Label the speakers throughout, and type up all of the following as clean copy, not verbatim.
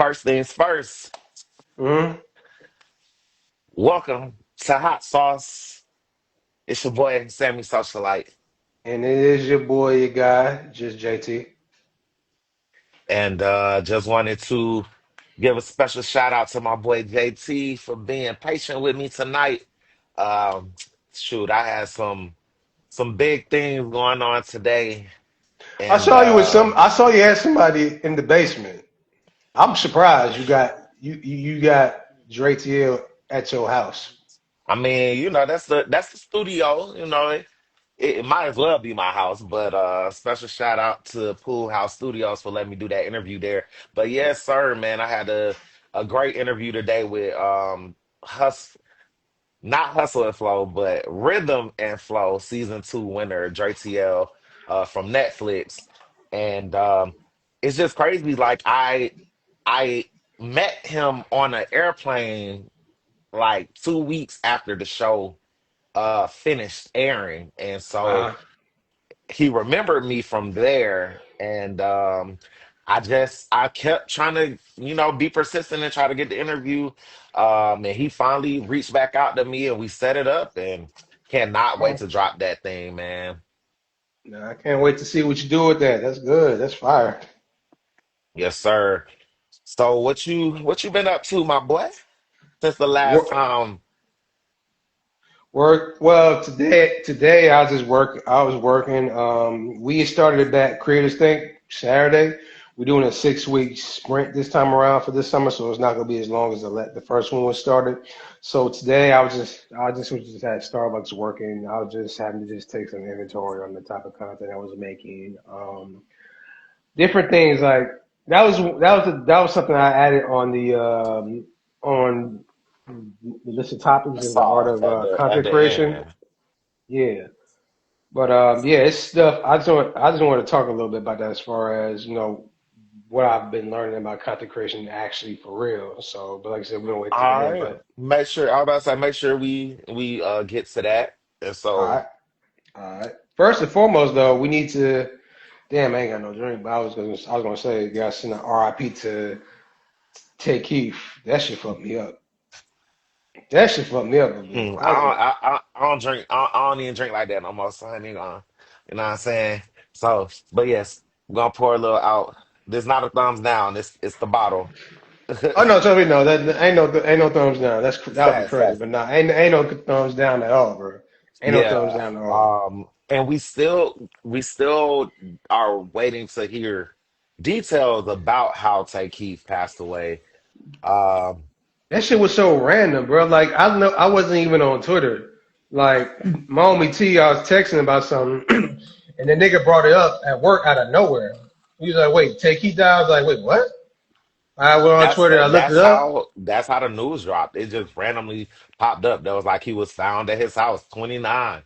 Speaker 1: First things first,
Speaker 2: Hmm.
Speaker 1: welcome to Hot Sauce. It's your boy Sammy Socialite,
Speaker 2: And it is your boy, your guy, just JT.
Speaker 1: and just wanted to give a special shout out to my boy JayTee for being patient with me tonight. Um, Shoot, I had some big things going on today,
Speaker 2: I
Speaker 1: and
Speaker 2: saw you with some. I saw you had somebody in the basement. I'm surprised you got Dre TL at your house.
Speaker 1: I mean, that's the studio. It might as well be my house, but special shout out to Pool House Studios for letting me do that interview there. But yes, sir, man, I had a great interview today with not Hustle and Flow, but Rhythm and Flow season two winner JTL from Netflix. And it's just crazy. Like I met him on an airplane like 2 weeks after the show finished airing. And so
Speaker 2: Uh-huh.
Speaker 1: he remembered me from there, and I kept trying to be persistent and try to get the interview, and he finally reached back out to me and we set it up, and cannot wait
Speaker 2: Oh,
Speaker 1: to drop that thing, man.
Speaker 2: nah, I can't wait to see what you do with that. That's good. That's fire.
Speaker 1: Yes, sir. So what you been up to, my boy, since the last
Speaker 2: Work,
Speaker 1: time?
Speaker 2: work. Well, today I was just work. I was working. We started that Creators Think Saturday. We're doing a 6 week sprint this time around for this summer, so it's not gonna be as long as the first one was started. So today I was just at Starbucks working. I was just having to just take some inventory on the type of content I was making. Different things like that was something I added on the list of
Speaker 1: I
Speaker 2: topics is the art
Speaker 1: saw
Speaker 2: of
Speaker 1: at
Speaker 2: content
Speaker 1: the
Speaker 2: creation.
Speaker 1: end.
Speaker 2: Yeah, but yeah, it's stuff. I just want to talk a little bit about that as far as what I've been learning about content creation actually for real. So, but like I said, we don't wait to the
Speaker 1: All
Speaker 2: end.
Speaker 1: right,
Speaker 2: But
Speaker 1: make sure I was about to say make sure we get to that, and
Speaker 2: all
Speaker 1: so.
Speaker 2: right, all right. First and foremost, though, we need to. Damn, I ain't got no drink, but I was gonna say, you gotta send an RIP to Tay Keith. That shit fucked me up. That shit fucked me up a bit.
Speaker 1: Mm,
Speaker 2: I was like,
Speaker 1: I don't drink. I don't even drink like that no more. So I ain't gonna, you know what I'm saying? So, but yes, we're gonna pour a little out. This not a thumbs down. It's the bottle.
Speaker 2: oh no, tell me no, that ain't no thumbs down. That would be
Speaker 1: Facts.
Speaker 2: crazy. But nah, ain't no thumbs down at all, bro. Ain't no thumbs
Speaker 1: Yeah.
Speaker 2: down at all.
Speaker 1: And we still are waiting to hear details about how Tay Keith passed away. Um,
Speaker 2: That shit was so random, bro. Like I wasn't even on Twitter. Like my homie T, I was texting about something, and the nigga brought it up at work out of nowhere. He was like, "Wait, take Keith down." I was like, "Wait, what?" I went on
Speaker 1: that's
Speaker 2: Twitter, I looked it
Speaker 1: that's
Speaker 2: up.
Speaker 1: how the news dropped. It just randomly popped up. That was like he was found at his house, 29.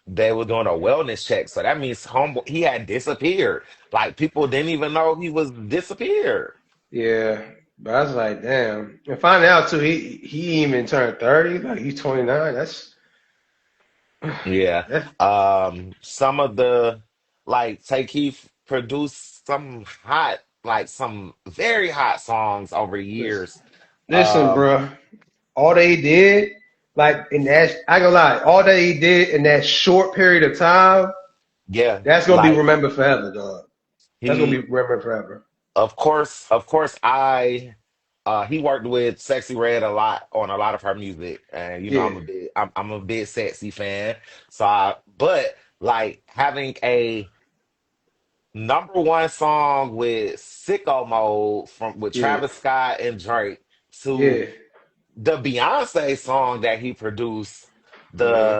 Speaker 1: They were doing a wellness check. So that means homeboy he had disappeared. Like people didn't even know he was disappeared.
Speaker 2: Yeah, but I was like, damn. And find out too, he even turned 30. Like he's 29. That's
Speaker 1: Yeah.
Speaker 2: that's
Speaker 1: Some of the like Tay Keith produced some very hot songs over
Speaker 2: listen,
Speaker 1: years.
Speaker 2: listen,
Speaker 1: Um,
Speaker 2: bro. All they did, like in that, I ain't gonna lie, all they did in that short period of time,
Speaker 1: yeah,
Speaker 2: that's gonna be
Speaker 1: like
Speaker 2: remembered forever, dog. That's gonna be
Speaker 1: he
Speaker 2: remembered forever.
Speaker 1: of course he worked with Sexy Red a lot on a lot of her music, and
Speaker 2: Yeah,
Speaker 1: I'm a big Sexy fan. But like having a number one song with Sicko Mode from with
Speaker 2: yeah,
Speaker 1: Travis Scott and Drake to
Speaker 2: yeah.
Speaker 1: the Beyonce song that he produced,
Speaker 2: Mm-hmm.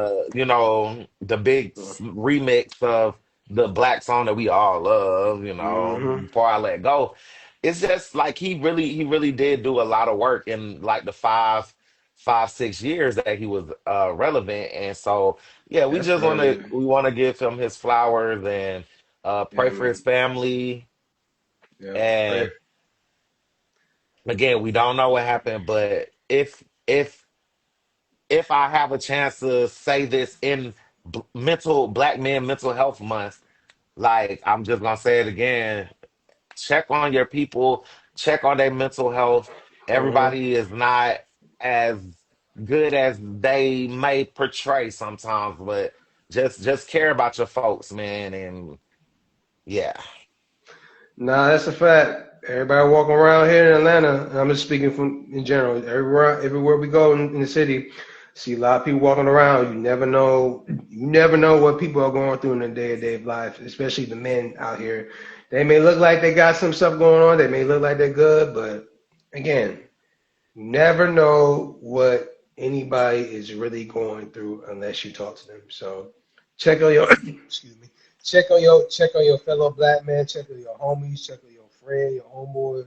Speaker 1: the big remix of the black song that we all love,
Speaker 2: Mm-hmm.
Speaker 1: Before I Let Go. It's just like he really did do a lot of work in like the 6 years that he was relevant. And so yeah, we
Speaker 2: That's
Speaker 1: just want to
Speaker 2: crazy.
Speaker 1: we want to give him his flowers and pray
Speaker 2: Yeah,
Speaker 1: for his
Speaker 2: man.
Speaker 1: family.
Speaker 2: Yeah, pray.
Speaker 1: And again, we don't know what happened, but if I have a chance to say this in mental Black Men Mental Health Month, like I'm just gonna say it again, check on your people. check on their mental health.
Speaker 2: Hmm.
Speaker 1: Everybody is not as good as they may portray sometimes, but just care about your folks, man. And yeah,
Speaker 2: Nah, that's a fact. Everybody walking around here in Atlanta, and I'm just speaking from in general. Everywhere we go in the city, see a lot of people walking around. You never know. You never know what people are going through in their day-to-day life, especially the men out here. They may look like they got some stuff going on. They may look like they're good, but again, you never know what anybody is really going through unless you talk to them. So check on your excuse me. Check on your fellow black man, check on your homies, check on your friend, your homeboy,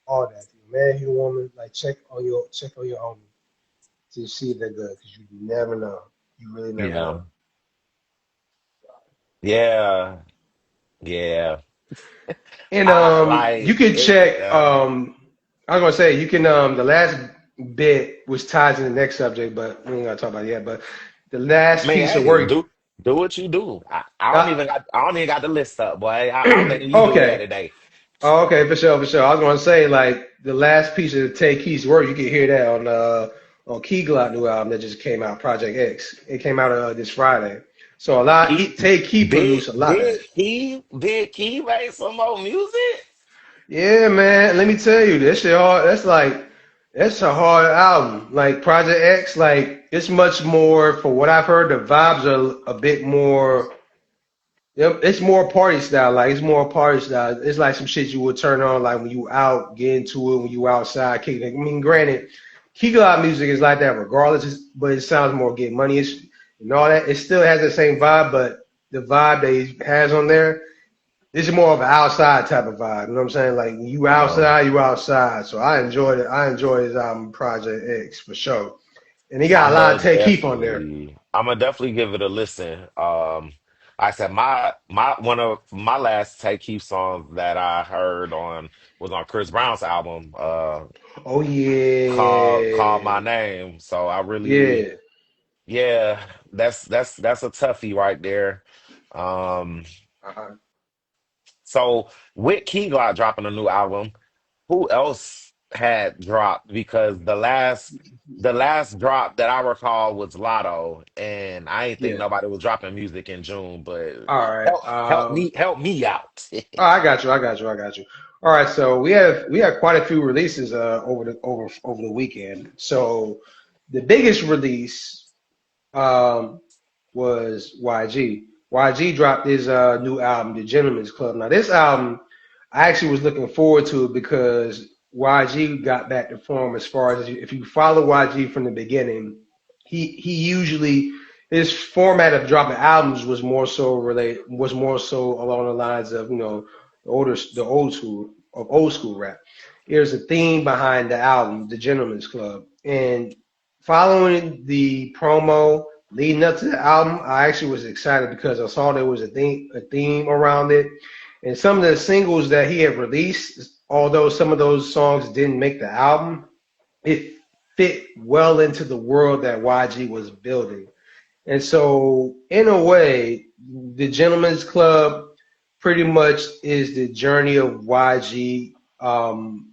Speaker 2: all that. Your man, your woman, like check on your homie to see if they're good because you never know. You really never
Speaker 1: yeah,
Speaker 2: know.
Speaker 1: yeah, yeah.
Speaker 2: And
Speaker 1: I
Speaker 2: you
Speaker 1: like
Speaker 2: can
Speaker 1: it.
Speaker 2: check I was gonna say you can the last bit which ties in the next subject, but we ain't gonna talk about it yet. But the
Speaker 1: I
Speaker 2: last
Speaker 1: mean,
Speaker 2: piece of
Speaker 1: hey,
Speaker 2: work
Speaker 1: do what you do.
Speaker 2: uh,
Speaker 1: I don't even got the list up, boy. I'm letting you do that
Speaker 2: okay.
Speaker 1: today.
Speaker 2: Oh, okay, for sure, for sure. I was gonna say like the last piece of Tay Keith's work, you can hear that on Key Glock new album that just came out, Project X. It came out this Friday. So a lot
Speaker 1: Key,
Speaker 2: Tay Keith produced a lot of that.
Speaker 1: Big Key made some more music.
Speaker 2: Yeah, man. Let me tell you, this shit hard. That's a hard album. Like Project X, like it's much more. For what I've heard, the vibes are a bit more. Yep, it's more party style. Like it's more party style. It's like some shit you would turn on like when you out, get into it when you outside kicking it. I mean, granted, kick out music is like that regardless, but it sounds more get money and all that. It still has the same vibe, but the vibe that he has on there, this is more of an outside type of vibe. You know what I'm saying? Like when you
Speaker 1: Yeah,
Speaker 2: outside, you outside. So I enjoyed it. I enjoyed his album Project X for sure. And he got a lot of Take Keith on there.
Speaker 1: I'm gonna definitely give it a listen. Like I said my one of my last Tay Keith songs that I heard on was on Chris Brown's album,
Speaker 2: Oh
Speaker 1: called
Speaker 2: yeah.
Speaker 1: My Name. So I really,
Speaker 2: Yeah.
Speaker 1: yeah, that's a toughie right there. Um,
Speaker 2: Uh-huh.
Speaker 1: so with Key Glock dropping a new album, who else had dropped? Because the last drop that I recall was Lotto, and I ain't think
Speaker 2: Yeah.
Speaker 1: nobody was dropping music in June, but
Speaker 2: All right.
Speaker 1: help me out.
Speaker 2: Oh, I got you. I got you. I got you. All right. So we have quite a few releases over the weekend. So the biggest release um was YG. YG dropped his new album, The Gentleman's Club. Now this album, I actually was looking forward to it because YG got back to form as far as if you follow YG from the beginning, he usually his format of dropping albums was more so along the lines of the old school rap. There's a theme behind the album, The Gentleman's Club, and following the promo leading up to the album, I actually was excited because I saw there was a theme around it, and some of the singles that he had released, although some of those songs didn't make the album, it fit well into the world that YG was building. And so, in a way, the Gentleman's Club pretty much is the journey of YG.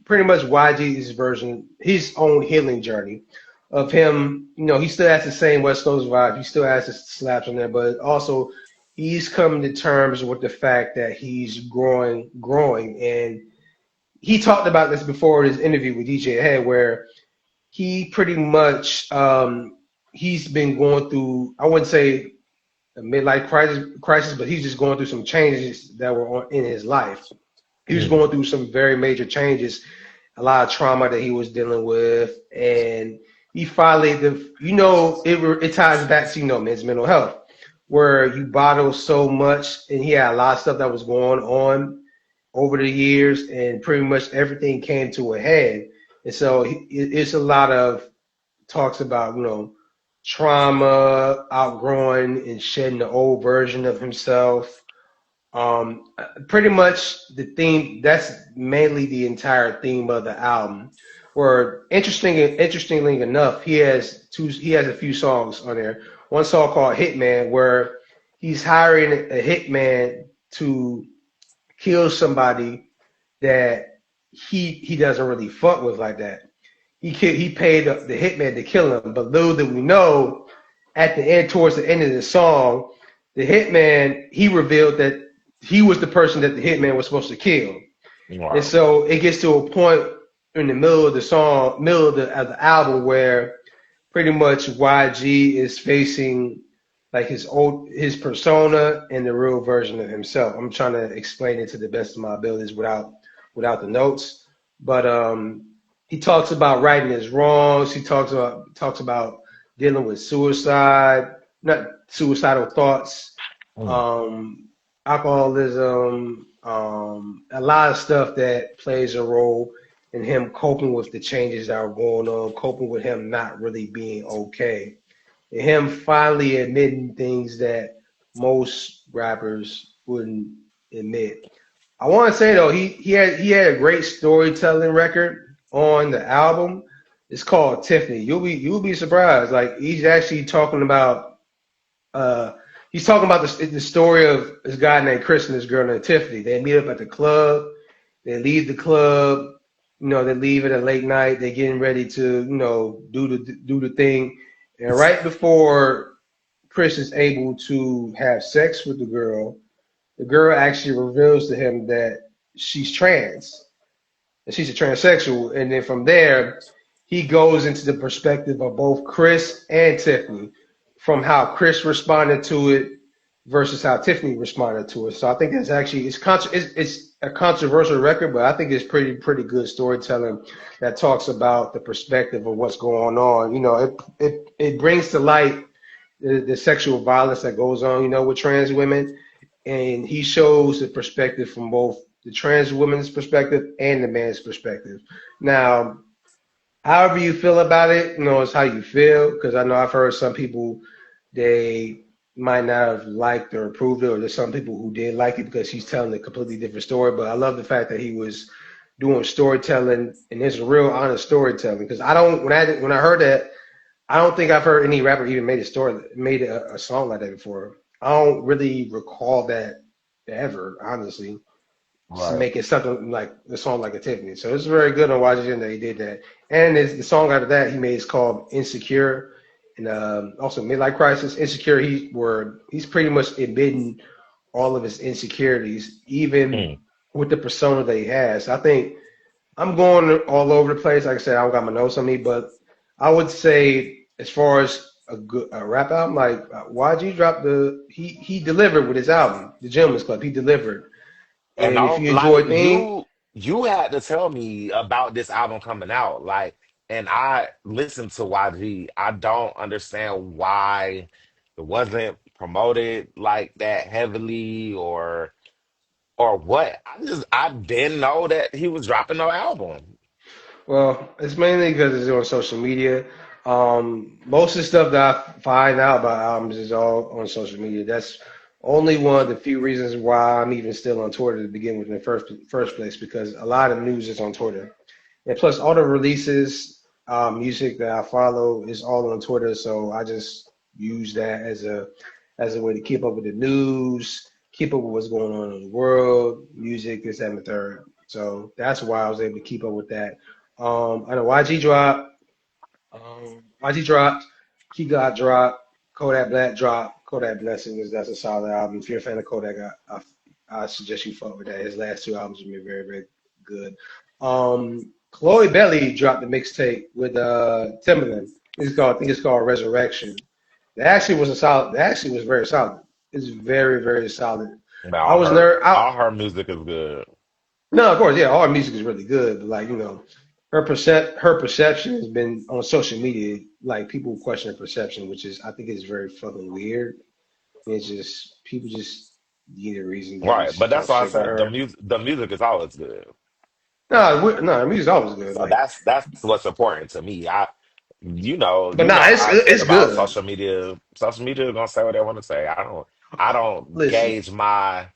Speaker 2: Pretty much YG's version, his own healing journey of him. He still has the same West Coast vibe. He still has his slaps on there, but also he's coming to terms with the fact that he's growing. And he talked about this before in his interview with DJ Head, where he pretty much he's been going through. I wouldn't say a midlife crisis, but he's just going through some changes that were in his life. He was
Speaker 1: Mm.
Speaker 2: going through some very major changes, a lot of trauma that he was dealing with, and he finally, it ties back to men's mental health, where you bottle so much, and he had a lot of stuff that was going on over the years, and pretty much everything came to a head, and so it's a lot of talks about trauma, outgrowing and shedding the old version of himself. Pretty much the theme. That's mainly the entire theme of the album. Where interestingly enough, he has a few songs on there. One song called Hitman, where he's hiring a hitman to kill somebody that he doesn't really fuck with like that. He paid the hitman to kill him, but little did we know, at the end, towards the end of the song, the hitman he revealed that he was the person that the hitman was supposed to kill. And
Speaker 1: Right.
Speaker 2: so it gets to a point in the middle of the song, middle of the album, where pretty much YG is facing like his persona and the real version of himself. I'm trying to explain it to the best of my abilities without the notes. But he talks about righting his wrongs. He talks about dealing with suicide, not suicidal thoughts,
Speaker 1: Mm.
Speaker 2: um, alcoholism, a lot of stuff that plays a role in him coping with the changes that are going on, coping with him not really being okay, and him finally admitting things that most rappers wouldn't admit. I want to say though, he had a great storytelling record on the album. It's called Tiffany. You'll be surprised. Like uh, he's talking about the story of this guy named Chris and this girl named Tiffany. They meet up at the club. They leave the club. They leave at a late night. They're getting ready to, do the thing. And right before Chris is able to have sex with the girl actually reveals to him that she's trans and she's a transsexual. And then from there, he goes into the perspective of both Chris and Tiffany, from how Chris responded to it versus how Tiffany responded to it. So I think it's a controversial record, but I think it's pretty good storytelling that talks about the perspective of what's going on. It brings to light the sexual violence that goes on, with trans women, and he shows the perspective from both the trans woman's perspective and the man's perspective. Now, however you feel about it, it's how you feel. Because I know I've heard some people, they might not have liked or approved it, or there's some people who did like it because he's telling a completely different story. But I love the fact that he was doing storytelling, and it's real honest storytelling. Because I don't when I heard that, I don't think I've heard any rapper even made a song like that before. I don't really recall that ever, honestly. Just
Speaker 1: Right.
Speaker 2: making something like the song like a Tiffany. So it's very good on YG that he did that. And the song after that he made is called Insecure, and also Midlife Crisis. Insecure, he's pretty much admitting all of his insecurities, even
Speaker 1: Mm.
Speaker 2: with the persona that he has. I think I'm going all over the place. Like I said, I don't got my notes on me, but I would say as far as a rap album, like YG dropped he delivered with his album, The Gentleman's Club. He delivered,
Speaker 1: And
Speaker 2: and if
Speaker 1: I'm
Speaker 2: you
Speaker 1: like
Speaker 2: enjoy theme,
Speaker 1: you had to tell me about this album coming out. Like, and I listened to YG. I don't understand why it wasn't promoted like that heavily or what. I didn't know that he was dropping no album.
Speaker 2: well, it's mainly because it's on social media. Most of the stuff that I find out about albums is all on social media. That's only one of the few reasons why I'm even still on Twitter to begin with in the first place, because a lot of news is on Twitter. And plus, all the releases, music that I follow is all on Twitter. So I just use that as a way to keep up with the news, keep up with what's going on in the world, music, this, that, and the third. So that's why I was able to keep up with that. I know YG dropped, Key Glock dropped, Kodak Black dropped, Kodak Blessings. That's a solid album. If you're a fan of Kodak, I suggest you fuck with that. His last two albums have been very, very good. Chloe Belly dropped the mixtape with Timbaland. I think it's called Resurrection. That actually was very solid. It's very, very solid.
Speaker 1: Now
Speaker 2: I
Speaker 1: all
Speaker 2: was
Speaker 1: her
Speaker 2: there.
Speaker 1: all her music is good.
Speaker 2: No, of course, yeah, all her music is really good, but like, her perception has been on social media, like people question her perception, which is I think is very fucking weird. It's just people just need a reason to
Speaker 1: Right. But
Speaker 2: just
Speaker 1: that's
Speaker 2: talk
Speaker 1: why I
Speaker 2: shit about
Speaker 1: said
Speaker 2: her.
Speaker 1: the music is always good.
Speaker 2: No, her music's always good.
Speaker 1: So
Speaker 2: Like,
Speaker 1: that's what's important to me.
Speaker 2: but
Speaker 1: You know
Speaker 2: it's
Speaker 1: how I feel
Speaker 2: it's
Speaker 1: about
Speaker 2: good.
Speaker 1: social media. Social media is gonna say what they want to say. I don't
Speaker 2: Listen,
Speaker 1: gauge my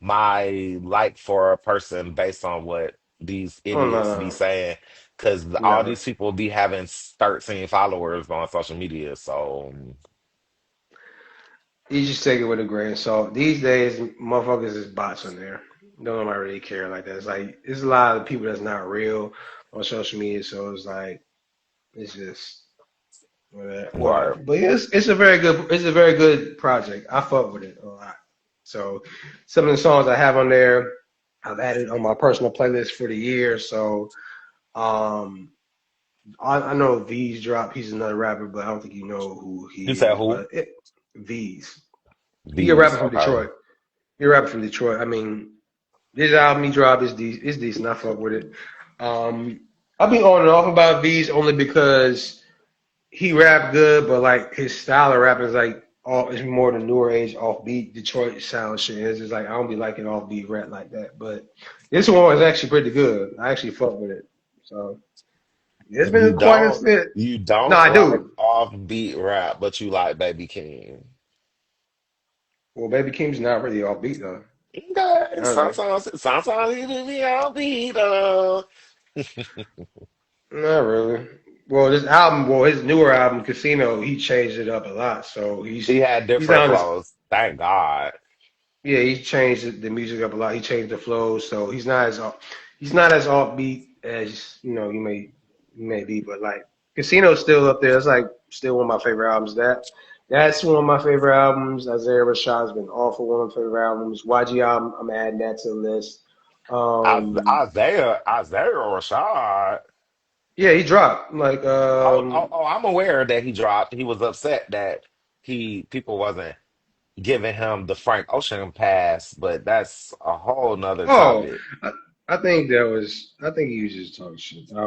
Speaker 1: like for a person based on what these
Speaker 2: oh
Speaker 1: idiots be saying, because all
Speaker 2: never.
Speaker 1: these people be having 13 followers on social media. So
Speaker 2: You just take it with a grain of salt. These days, motherfuckers is bots on there. don't nobody really care like that. It's like it's a lot of people that's not real on social media, so it's like it's just whatever.
Speaker 1: Right.
Speaker 2: But yeah, it's a very good project. I fuck with it a lot. So some of the songs I have on there, I've added on my personal playlist for the year. So um, I know V's drop. He's another rapper, but I don't think you know who
Speaker 1: You
Speaker 2: he
Speaker 1: said
Speaker 2: is.
Speaker 1: who?
Speaker 2: But V's, he a
Speaker 1: These.
Speaker 2: rapper from
Speaker 1: Okay.
Speaker 2: Detroit. He a rapper from Detroit. I mean, this album he dropped is decent. I fuck with it. Um, I'll be on and off about V's only because he rap good, but like his style of rapping is like all it's more the newer age offbeat Detroit sound shit. It's just like I don't be liking offbeat rap like that. But this one was actually pretty good. I actually fuck with it. So it's
Speaker 1: You
Speaker 2: been quite a
Speaker 1: don't
Speaker 2: fit.
Speaker 1: you
Speaker 2: No,
Speaker 1: don't
Speaker 2: I
Speaker 1: like
Speaker 2: do.
Speaker 1: offbeat rap, but you like Baby King.
Speaker 2: Well, Baby Keem's not really offbeat though.
Speaker 1: Okay,
Speaker 2: Not really.
Speaker 1: sometimes he do be offbeat.
Speaker 2: Not really. Well, his newer album, Casino, he changed it up a lot. So
Speaker 1: He had
Speaker 2: he's
Speaker 1: different
Speaker 2: not on his
Speaker 1: flows. Thank God.
Speaker 2: yeah, he changed the music up a lot. He changed the flow, so he's not as offbeat as you may be. But like Casino's still up there. It's like still one of my favorite albums. That's one of my favorite albums. Isaiah Rashad's been awful one of my favorite albums. YG album, I'm adding that to the list. Um,
Speaker 1: Isaiah Rashad.
Speaker 2: yeah, he dropped like
Speaker 1: I'm aware that he dropped. He was upset that he people wasn't giving him the Frank Ocean pass, but that's a whole nother
Speaker 2: oh,
Speaker 1: topic.
Speaker 2: I, I think he was just talking shit. I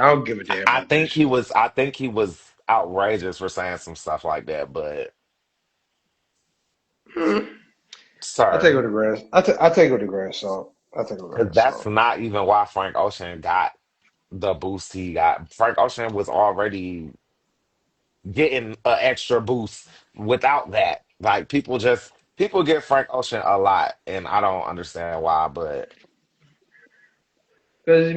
Speaker 2: don't give a damn about that shit.
Speaker 1: I think he was outrageous for saying some stuff like that, but
Speaker 2: Hmm. I take it
Speaker 1: sir,
Speaker 2: with a grain. I take it with a grain of salt. I take it with a grain
Speaker 1: because
Speaker 2: of
Speaker 1: that's
Speaker 2: salt.
Speaker 1: not even why Frank Ocean got the boost he got. Frank Ocean was already getting an extra boost without that. Like people get Frank Ocean a lot, and I don't understand why, but
Speaker 2: Because his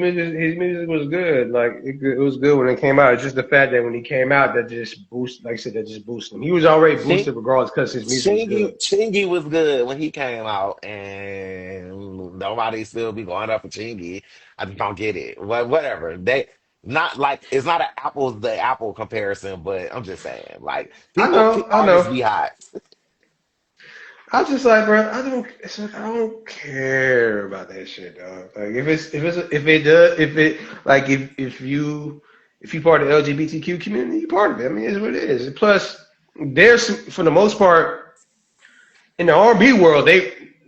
Speaker 2: music was good. Like it was good when it came out. It's just the fact that when he came out, that just boost. Like I said, that just boosted him. He was already
Speaker 1: Ching,
Speaker 2: boosted regardless because his music was good.
Speaker 1: Chingy was good when he came out, and nobody still be going up for Chingy. I just don't get it. Whatever. They not like it's not an apples to apple comparison, but I'm just saying, like
Speaker 2: I know, I
Speaker 1: artists
Speaker 2: know.
Speaker 1: be hot.
Speaker 2: I was just like, bro, I don't. It's like I don't care about that shit, dog. Like if it does if it like if you part of the LGBTQ community, you part of it. I mean, it's what it is. Plus, there's for the most part in the R&B world,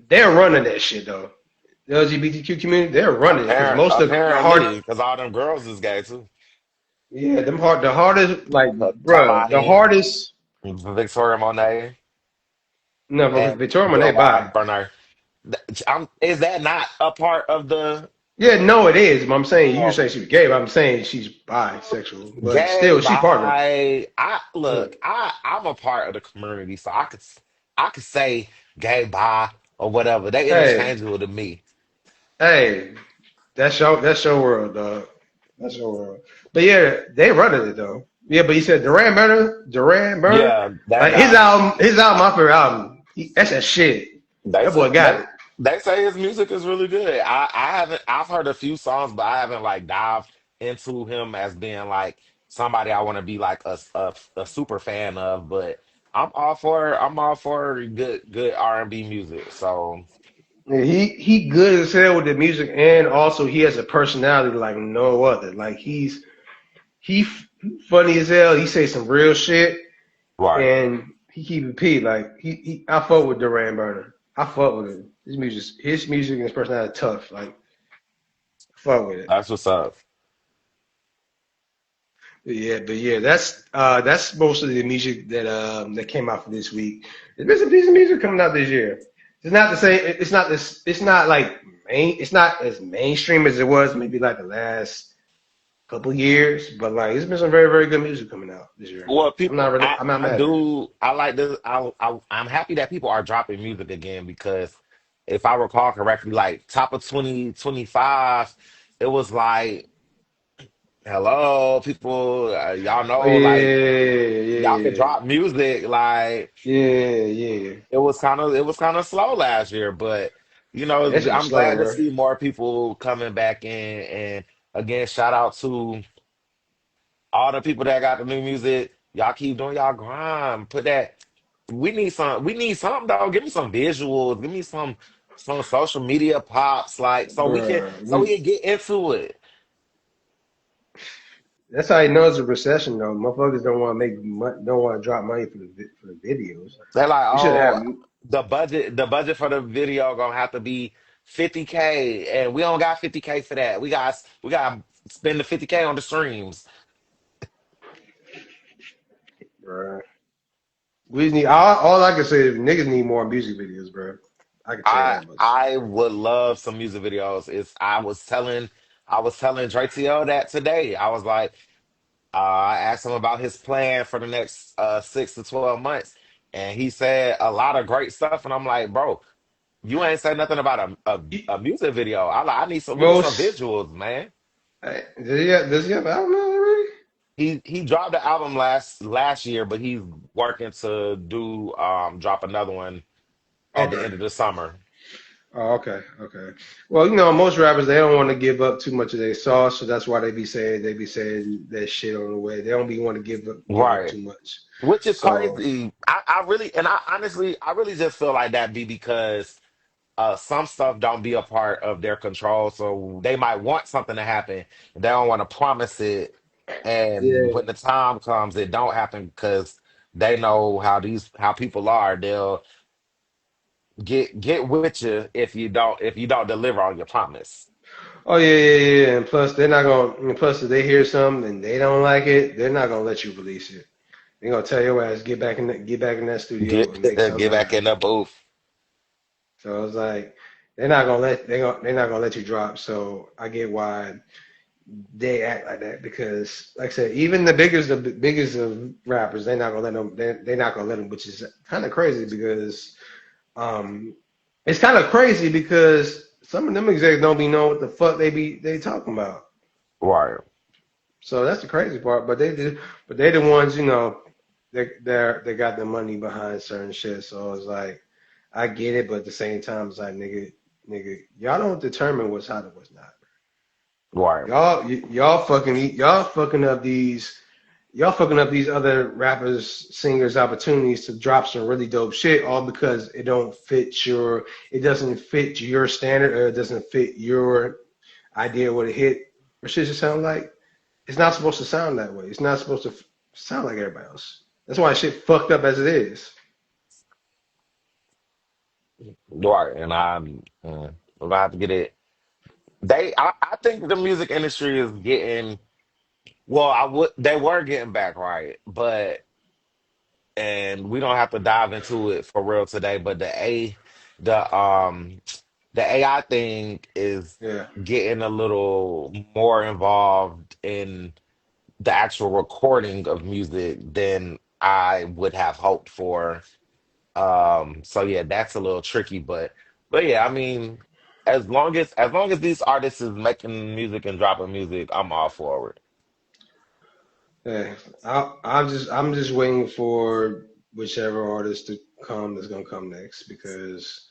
Speaker 2: they're running that shit though. The LGBTQ community, they're running it because most of the hard,
Speaker 1: Apparently, because all them girls is gay too.
Speaker 2: yeah, the hardest, like, bruh, the
Speaker 1: Talahi,
Speaker 2: hardest.
Speaker 1: Victoria Monet,
Speaker 2: No, but
Speaker 1: and
Speaker 2: Victoria
Speaker 1: Bill
Speaker 2: Monet
Speaker 1: Bob
Speaker 2: bi.
Speaker 1: Burner. Is that not a part of the
Speaker 2: Yeah, no, it is. But I'm saying you
Speaker 1: um,
Speaker 2: say she's gay, but I'm saying she's bisexual. But
Speaker 1: gay,
Speaker 2: still, she part of it.
Speaker 1: bi?
Speaker 2: Mm.
Speaker 1: I'm a part of the community, so I could say gay, bi, or whatever. They
Speaker 2: Hey,
Speaker 1: interchangeable to me.
Speaker 2: hey, that's your world, dog. That's your world. But yeah, they running it though. Yeah, but you said Duran Burner,
Speaker 1: Yeah, that
Speaker 2: like his
Speaker 1: guy.
Speaker 2: album, his album, my favorite album. That's that shit.
Speaker 1: They
Speaker 2: That
Speaker 1: say
Speaker 2: boy got it.
Speaker 1: they say his music is really good. I haven't I've heard a few songs, but I haven't like dived into him as being like somebody I want to be like a super fan of. But I'm all for good R&B music. So
Speaker 2: Yeah, he good as hell with the music, and also he has a personality like no other. Like he funny as hell. He say some real shit,
Speaker 1: right,
Speaker 2: and he keep it P. Like I fuck with Duran Burner. I fuck with him. His music and his personality tough. Like fuck with it.
Speaker 1: that's what's up.
Speaker 2: But yeah, that's most of the music that came out for this week. There's been some decent music coming out this year. It's not the same. It's not this. It's not like It's not as mainstream as it was maybe like the last couple years. But like it's been some very very good music coming out this year.
Speaker 1: Well,
Speaker 2: I'm not really. I'm not
Speaker 1: I
Speaker 2: mad at it.
Speaker 1: do I like this. I'm happy that people are dropping music again because if I recall correctly, like top of 2025, it was like hello, people. Y'all
Speaker 2: Oh
Speaker 1: know, like
Speaker 2: yeah,
Speaker 1: y'all could
Speaker 2: yeah,
Speaker 1: drop music. Like
Speaker 2: yeah, yeah.
Speaker 1: it was kind of slow last year, but You know,
Speaker 2: That shit was
Speaker 1: I'm
Speaker 2: slow,
Speaker 1: glad to
Speaker 2: bro.
Speaker 1: see more people coming back in. And again, shout out to all the people that got the new music. Y'all keep doing y'all grind. Put that. We need some. We need something, dog. Give me some visuals. Give me some social media pops, like
Speaker 2: Bro,
Speaker 1: so we can get into it.
Speaker 2: that's how you know it's a recession, though. Motherfuckers don't want to drop money for for the videos.
Speaker 1: They're like,
Speaker 2: You should
Speaker 1: oh,
Speaker 2: have.
Speaker 1: the budget for the video gonna have to be 50K, and we don't got 50K for that. We got to spend the 50K on the streams.
Speaker 2: Bro. We just need all I can say is niggas need more music videos, bro. I can tell you
Speaker 1: I
Speaker 2: that much.
Speaker 1: I would love some music videos. I was telling JayTee that today. I was like, I asked him about his plan for the next 6 to 12 months, and he said a lot of great stuff. And I'm like, bro, you ain't say nothing about a music video. I need some. We need
Speaker 2: Well,
Speaker 1: some visuals, man.
Speaker 2: does he have an album out already?
Speaker 1: He dropped the album last year, but he's working to do drop another one at the
Speaker 2: Okay.
Speaker 1: end of the summer.
Speaker 2: Oh, okay, okay. Well, most rappers they don't want to give up too much of their sauce, so that's why they be saying that shit on the way. They don't be want to give up
Speaker 1: Right.
Speaker 2: too much.
Speaker 1: Which is
Speaker 2: So
Speaker 1: crazy. I really and I honestly I really just feel like that be because some stuff don't be a part of their control. So they might want something to happen. They don't want to promise it. And
Speaker 2: yeah.
Speaker 1: when the time comes, it don't happen because they know how people are. They'll get with you if you don't deliver on your promise.
Speaker 2: Oh yeah, yeah, yeah. And plus they're not gonna. And plus if they hear something and they don't like it, they're not gonna let you release it. They're gonna tell your ass get back in that studio
Speaker 1: Get
Speaker 2: and make something
Speaker 1: get back in
Speaker 2: happen.
Speaker 1: the booth.
Speaker 2: So it's like they're not gonna let you drop. So I get why they act like that because, like I said, even the biggest of rappers, they're not gonna let them. They're not gonna let them, which is kind of crazy because um, it's kind of crazy because some of them execs don't be knowing what the fuck they talking about.
Speaker 1: Right.
Speaker 2: So that's the crazy part. But they the ones they got the money behind certain shit. So it's like I get it, but at the same time, it's like nigga, y'all don't determine what's hot and what's not.
Speaker 1: Right.
Speaker 2: Y'all fucking up these other rappers, singers' opportunities to drop some really dope shit, all because it doesn't fit your standard or it doesn't fit your idea of what a hit or shit should sound like. It's not supposed to sound that way. It's not supposed to sound like everybody else. That's why shit fucked up as it is.
Speaker 1: Right. And I'm gonna have to get it. I think the music industry is getting well. They were getting back right, but and we don't have to dive into it for real today. But the the AI thing is
Speaker 2: Yeah.
Speaker 1: getting a little more involved in the actual recording of music than I would have hoped for. So yeah, that's a little tricky, but yeah, I mean, as long as these artists is making music and dropping music, I'm all forward.
Speaker 2: Yeah. I'm just waiting for whichever artist to come that's gonna come next because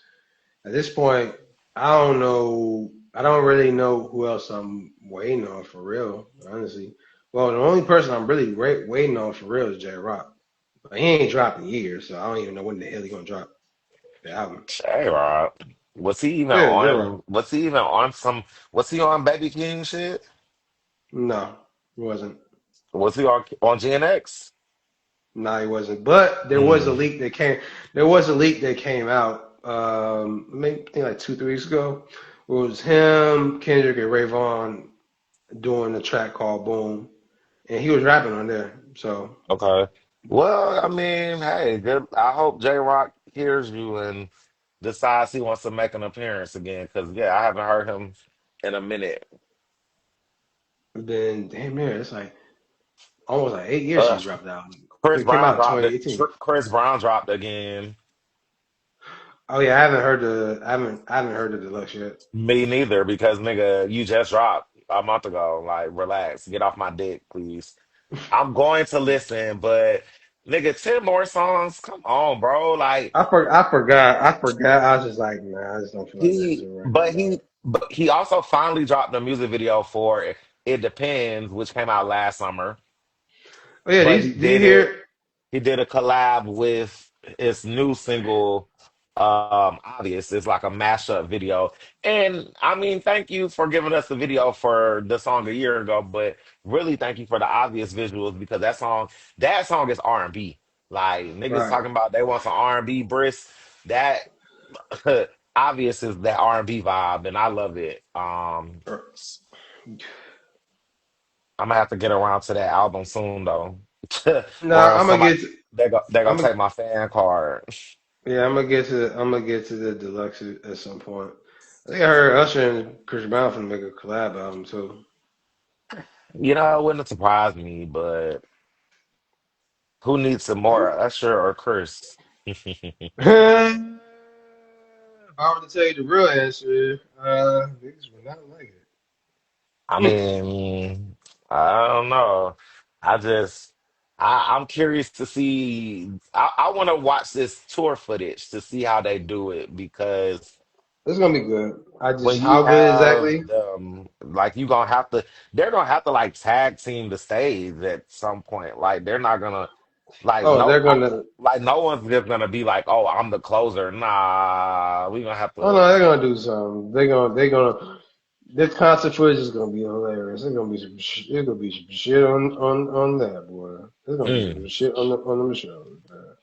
Speaker 2: at this point, I don't know. I don't really know who else I'm waiting on for real, honestly. Well, the only person I'm really waiting on for real is J Rock. But he ain't dropped in years, so I don't even know when the hell he gonna drop the album.
Speaker 1: Hey, Rob, was he even
Speaker 2: Yeah, J Rock.
Speaker 1: on? Was he even on some? Was he on Baby King shit?
Speaker 2: No, he wasn't.
Speaker 1: Was he on GNX?
Speaker 2: No, he wasn't. But there was a
Speaker 1: Mm,
Speaker 2: leak that came. There was a leak that came out. Maybe I think like 2, 3 weeks ago. It was him, Kendrick, and Ray Vaughn doing a track called Boom, and he was rapping on there. So
Speaker 1: okay. Well, I mean, hey, good. I hope J Rock hears you and decides he wants to make an appearance again. Because yeah, I haven't heard him in a minute.
Speaker 2: then damn near it's like almost like 8 years he's dropped out.
Speaker 1: Chris
Speaker 2: It came
Speaker 1: Brown
Speaker 2: out in
Speaker 1: dropped it.
Speaker 2: 2018.
Speaker 1: Chris Brown dropped again.
Speaker 2: Oh yeah, I haven't heard the deluxe yet.
Speaker 1: Me neither, because nigga, you just dropped a month ago. Like, relax, get off my dick, please. I'm going to listen, but Nigga, 10 more songs. Come on, bro. Like
Speaker 2: I forgot. I was just like, nah, I just don't feel like listening to
Speaker 1: he,
Speaker 2: the record
Speaker 1: but
Speaker 2: about
Speaker 1: he,
Speaker 2: it.
Speaker 1: but he also finally dropped a music video for It Depends, which came out last summer.
Speaker 2: Oh yeah,
Speaker 1: But
Speaker 2: these. Do you hear?
Speaker 1: he did a collab with his new single, Obvious. It's like a mashup video. And I mean, thank you for giving us the video for the song a year ago, but really thank you for the obvious visuals because that song is R&B. Like niggas
Speaker 2: Right.
Speaker 1: talking about they want some R&B brisk. That obvious is that R&B vibe, and I love it. I'm gonna have to get around to that album soon though, or
Speaker 2: Nah,
Speaker 1: else
Speaker 2: I'm gonna
Speaker 1: somebody
Speaker 2: get.
Speaker 1: they're gonna
Speaker 2: I'm gonna.
Speaker 1: take my fan card.
Speaker 2: Yeah, I'm gonna get to the deluxe at some point. I think I heard Usher and Chris Brown finna make a collab album too.
Speaker 1: You know, it wouldn't surprise me, but who needs some more, Usher or Chris?
Speaker 2: If I were to tell you the real answer, niggas would not like
Speaker 1: I
Speaker 2: it.
Speaker 1: mean, I don't know. I just, I'm curious to see. I want to watch this tour footage to see how they do it because
Speaker 2: It's gonna be good. I
Speaker 1: when
Speaker 2: just
Speaker 1: you
Speaker 2: how good
Speaker 1: have
Speaker 2: exactly?
Speaker 1: like they're gonna have to like tag team the stage at some point. Like they're not gonna like
Speaker 2: Oh,
Speaker 1: no,
Speaker 2: they're gonna.
Speaker 1: like no one's just gonna be like, oh, I'm the closer. Nah, we gonna have
Speaker 2: Oh
Speaker 1: to.
Speaker 2: no, they're gonna do something. They're gonna. This concert footage is gonna be hilarious. There's gonna be some. There's gonna be some shit on that boy. There's gonna be some
Speaker 1: Mm.
Speaker 2: shit on them shows. Man.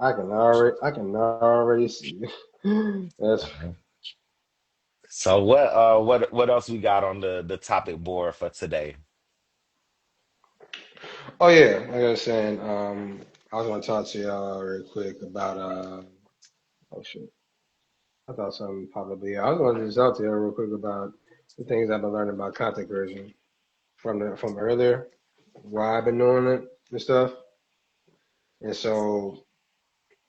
Speaker 2: I can already see it. That's.
Speaker 1: So what else we got on the topic board for today?
Speaker 2: Oh yeah, like I was saying, I was gonna talk to y'all real quick about oh shit, I thought something popped up. Yeah, I was gonna just talk to y'all real quick about the things I've been learning about content creation from earlier, why I've been doing it and stuff. And so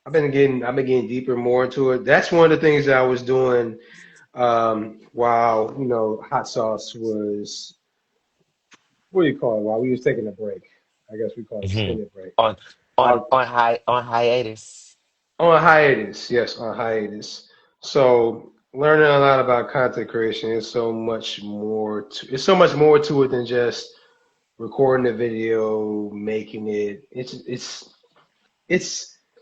Speaker 2: I've been getting deeper more into it. That's one of the things that I was doing while hot sauce was what do you call it? While we was taking a break. I guess we call it
Speaker 1: Mhm.
Speaker 2: extended break.
Speaker 1: On
Speaker 2: I
Speaker 1: on hiatus.
Speaker 2: On hiatus, yes, on hiatus. So learning a lot about content creation is so much more to it than just recording a video, making it. It's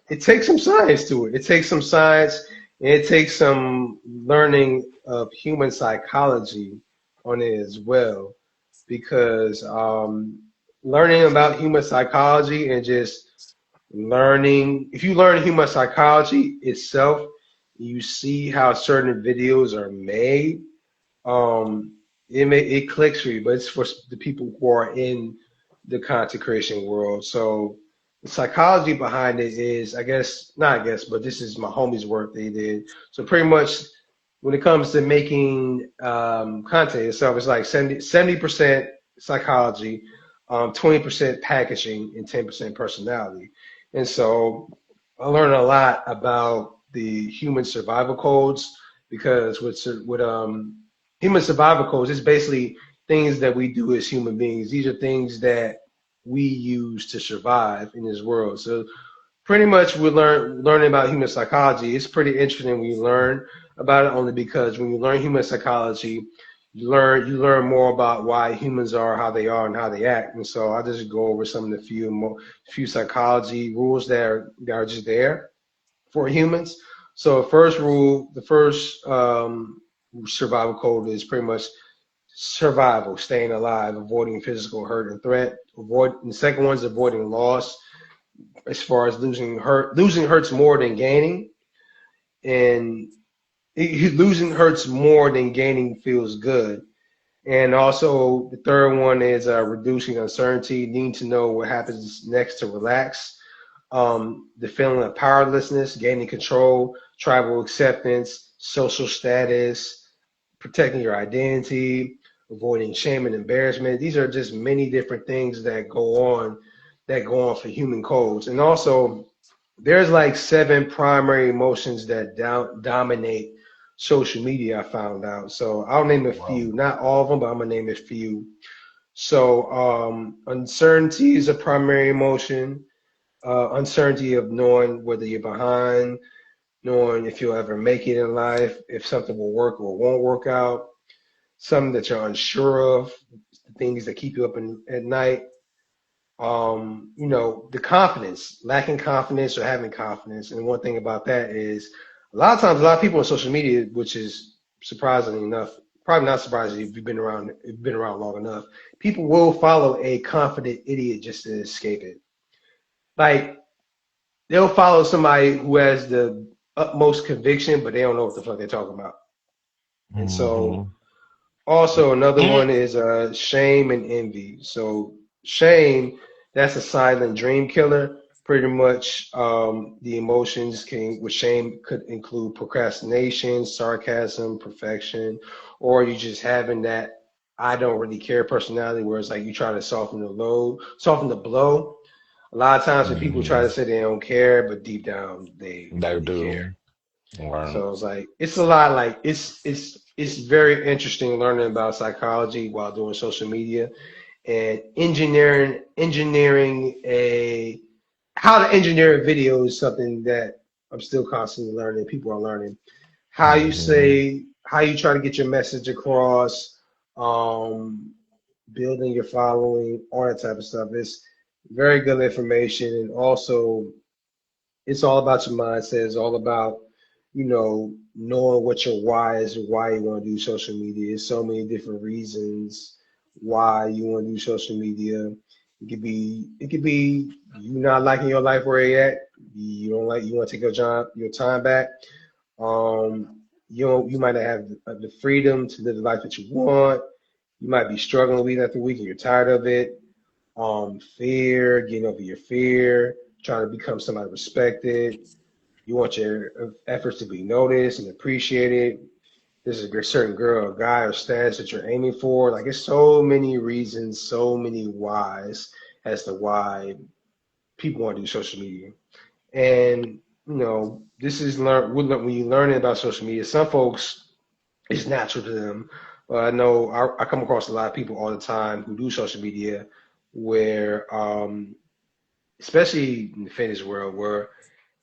Speaker 2: it takes some science to it. It takes some science and it takes some learning of human psychology on it as well. Because learning about human psychology and just learning if you learn human psychology itself, you see how certain videos are made. It clicks for you, but it's for the people who are in the content creation world. So the psychology behind it is, I guess, not I guess, but this is my homie's work they did. So pretty much when it comes to making content itself, it's like 70% psychology, 20% packaging, and 10% personality. And so I learned a lot about the human survival codes because with human survival codes, it's basically things that we do as human beings. These are things that we use to survive in this world. So pretty much we learning about human psychology. It's pretty interesting when you learn about it only because when you learn human psychology, you learn more about why humans are how they are and how they act. And so I just go over some of the few psychology rules that are just there for humans. So the first survival code is pretty much survival, staying alive, avoiding physical hurt and threat. And the second one is avoiding loss, as far as losing hurts more than gaining, and losing hurts more than gaining feels good. And also the third one is reducing uncertainty, needing to know what happens next to relax. The feeling of powerlessness, gaining control, tribal acceptance, social status, protecting your identity, avoiding shame and embarrassment. These are just many different things that go on for human codes. And also there's like seven primary emotions that dominate social media, I found out. So I'll name a
Speaker 1: Wow.
Speaker 2: few, not all of them, but I'm gonna name a few. So uncertainty is a primary emotion. uncertainty of knowing whether you're behind, knowing if you'll ever make it in life, if something will work or won't work out, something that you're unsure of, the things that keep you up at night. The confidence, lacking confidence or having confidence. And one thing about that is a lot of times, a lot of people on social media, which is surprisingly enough, probably not surprising if you've been around long enough, people will follow a confident idiot just to escape it. Like they'll follow somebody who has the utmost conviction, but they don't know what the fuck they're talking about. And so
Speaker 1: Hmm.
Speaker 2: also, another one is shame and envy. So, shame, that's a silent dream killer. Pretty much, the emotions can, with shame, could include procrastination, sarcasm, perfection, or you just having that I don't really care personality, where it's like you try to soften the blow. A lot of times when people try
Speaker 1: Hmm.
Speaker 2: to say they don't care, but deep down they
Speaker 1: They
Speaker 2: really care.
Speaker 1: do. Right.
Speaker 2: So it's like it's a lot like it's very interesting learning about psychology while doing social media and engineering a how to engineer a video is something that I'm still constantly learning. People are learning
Speaker 1: Hmm.
Speaker 2: how you try to get your message across, um, building your following, all that type of stuff. It's very good information and also it's all about your mindset. It's all about, knowing what your why is and why you want to do social media. There's so many different reasons why you want to do social media. It could be you not liking your life where you're at. You want to take your time back. You might not have the freedom to live the life that you want. You might be struggling week after week and you're tired of it. Fear, getting over your fear, trying to become somebody respected. You want your efforts to be noticed and appreciated. There's a certain girl, or guy, or status that you're aiming for. Like, it's so many reasons, so many whys as to why people want to do social media. And this is when you learning about social media. Some folks, it's natural to them. But I know I come across a lot of people all the time who do social media where, especially in the fitness world, where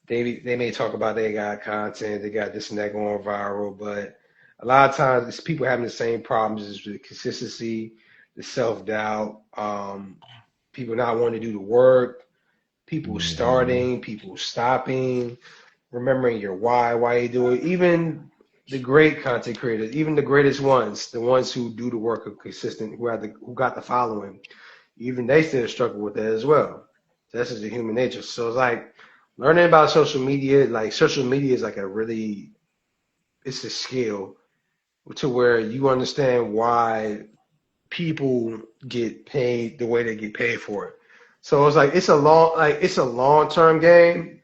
Speaker 2: they may talk about they got content, they got this and that going viral, but a lot of times it's people having the same problems as the consistency, the self doubt, people not wanting to do the work, people
Speaker 1: Hmm.
Speaker 2: starting, people stopping, remembering your why you do it. Even the great content creators, even the greatest ones, the ones who do the work of consistent, who got the following, even they still struggle with that as well. So that's just the human nature. So it's like learning about social media, like social media is like it's a skill to where you understand why people get paid the way they get paid for it. So it's like it's a long term game.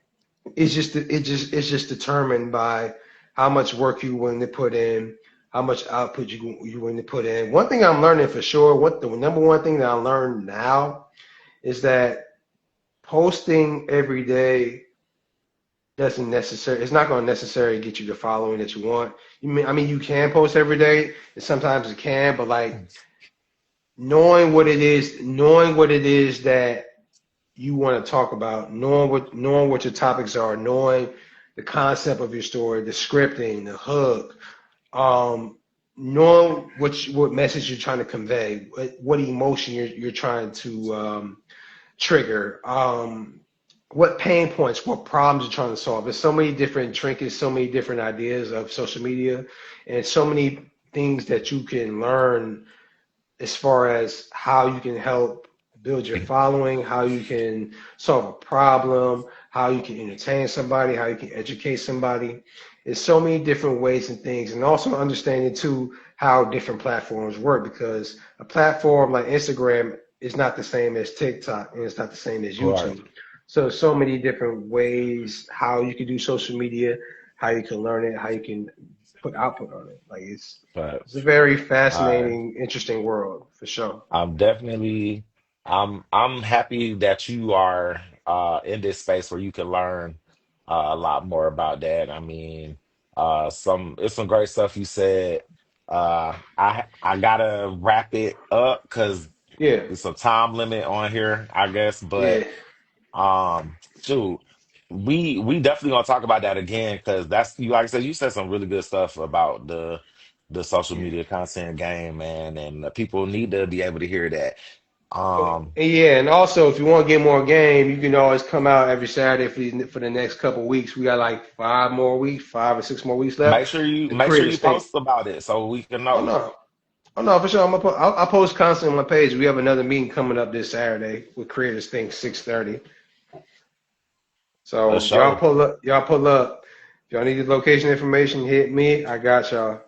Speaker 2: It's just determined by how much work you willing to put in, how much output you willing to put in. One thing I'm learning for sure, what the number one thing that I learned now is that posting every day doesn't necessarily it's not going to necessarily get you the following that you want. You can post every day, and sometimes it can, but like knowing what it is that you want to talk about, knowing what your topics are, knowing the concept of your story, the scripting, the hook, um, knowing what message you're trying to convey, what emotion you're trying to trigger, what pain points, what problems you're trying to solve. There's so many different trinkets, so many different ideas of social media, and so many things that you can learn as far as how you can help build your following, how you can solve a problem, how you can entertain somebody, how you can educate somebody. There's so many different ways and things, and also understanding too how different platforms work because a platform like Instagram is not the same as TikTok and it's not the same as
Speaker 1: Right.
Speaker 2: YouTube. So many different ways how you can do social media, how you can learn it, how you can put output on it. Like it's a
Speaker 1: Facts.
Speaker 2: very
Speaker 1: All right.
Speaker 2: fascinating, interesting world for sure.
Speaker 1: I'm definitely I'm happy that you are in this space where you can learn a lot more about that. I mean, some it's some great stuff you said. I gotta wrap it up because
Speaker 2: Yeah,
Speaker 1: it's a time limit on here, I guess.
Speaker 2: yeah.
Speaker 1: But Shoot, we definitely gonna talk about that again because that's you like I said, you said some really good stuff about the social
Speaker 2: Yeah.
Speaker 1: media content game, man, and people need to be able to hear that. Um,
Speaker 2: And yeah, and also if you want to get more game, you can always come out every Saturday for the next couple of weeks. We got like 5 more weeks, 5 or 6 more weeks left to
Speaker 1: make sure
Speaker 2: create a
Speaker 1: you
Speaker 2: state.
Speaker 1: post about it so we can
Speaker 2: Oh
Speaker 1: know.
Speaker 2: no, oh no, for sure. I'll post constantly on my page. We have another meeting coming up this Saturday with Creators Think 6:30.
Speaker 1: For
Speaker 2: So y'all
Speaker 1: sure.
Speaker 2: pull up. Y'all pull up. If y'all need the location information, hit me. I got y'all.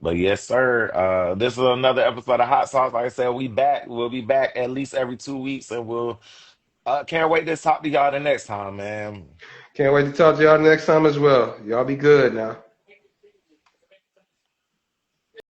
Speaker 1: But yes, sir. This is another episode of Hot Sauce. Like I said, we back. We'll be back at least every 2 weeks, and we'll can't wait to talk to y'all the next time, man.
Speaker 2: Can't wait to talk to y'all next time as well. Y'all be good now.